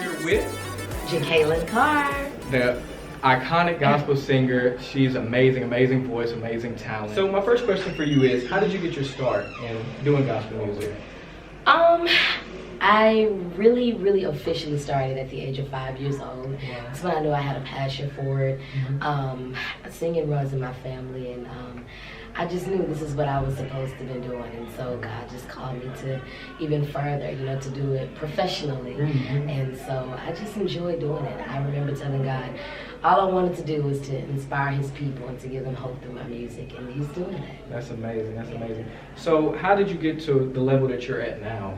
here with Jekalyn Carr, the iconic gospel singer. She's amazing, amazing voice, amazing talent. So my first question for you is, how did you get your start in doing gospel music? I really officially started at the age of 5 years old. Wow. That's when I knew I had a passion for it. Singing runs in my family, and I just knew this is what I was supposed to be doing, and so God just called me to even further, to do it professionally. And so I just enjoy doing it. I remember telling God, all I wanted to do was to inspire His people and to give them hope through my music, and He's doing that. That's amazing. That's amazing. So how did you get to the level that you're at now?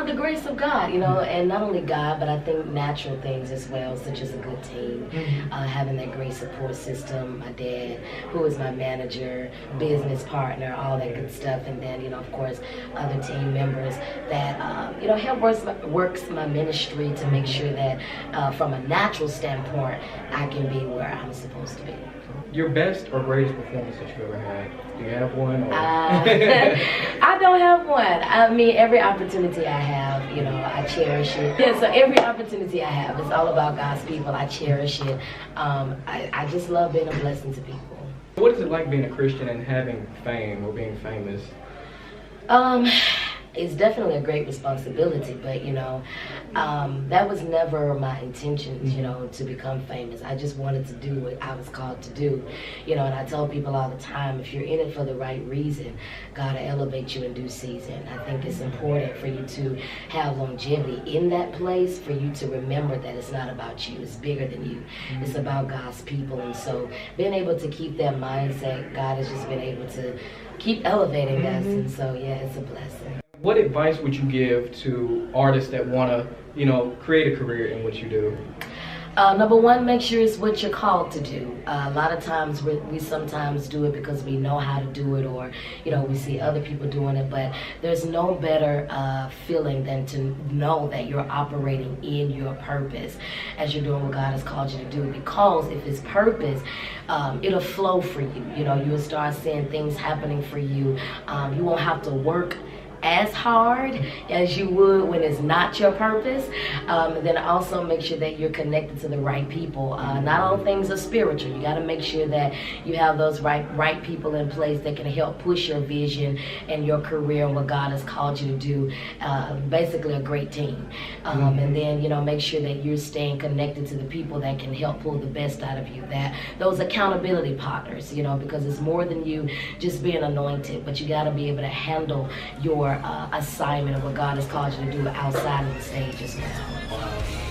The grace of God, and not only God, but I think natural things as well, such as a good team, having that great support system, my dad, who is my manager, business partner, all that good stuff, and then, of course, other team members that, help works my ministry to make sure that from a natural standpoint, I can be where I'm supposed to be. Your best or greatest performance that you ever had? Do you have one? Or? I don't have one. I mean, every opportunity I have, I cherish it. Yeah, so every opportunity I have, it's all about God's people. I cherish it. I just love being a blessing to people. What is it like being a Christian and having fame or being famous? It's definitely a great responsibility, but that was never my intentions, to become famous. I just wanted to do what I was called to do, and I tell people all the time, if you're in it for the right reason, God will elevate you in due season. I think it's important for you to have longevity in that place, for you to remember that it's not about you, it's bigger than you. It's about God's people, and so being able to keep that mindset, God has just been able to keep elevating us, and so yeah, it's a blessing. What advice would you give to artists that want to, create a career in what you do? Number one, make sure it's what you're called to do. A lot of times we sometimes do it because we know how to do it, or we see other people doing it, but there's no better feeling than to know that you're operating in your purpose as you're doing what God has called you to do, because if it's purpose, it'll flow for you. You'll start seeing things happening for you. You won't have to work as hard as you would when it's not your purpose. And then also make sure that you're connected to the right people. Not all things are spiritual. You got to make sure that you have those right people in place that can help push your vision and your career and what God has called you to do. Basically a great team. And then make sure that you're staying connected to the people that can help pull the best out of you. That those accountability partners, because it's more than you just being anointed, but you got to be able to handle your assignment of what God has called you to do outside of the stage as well.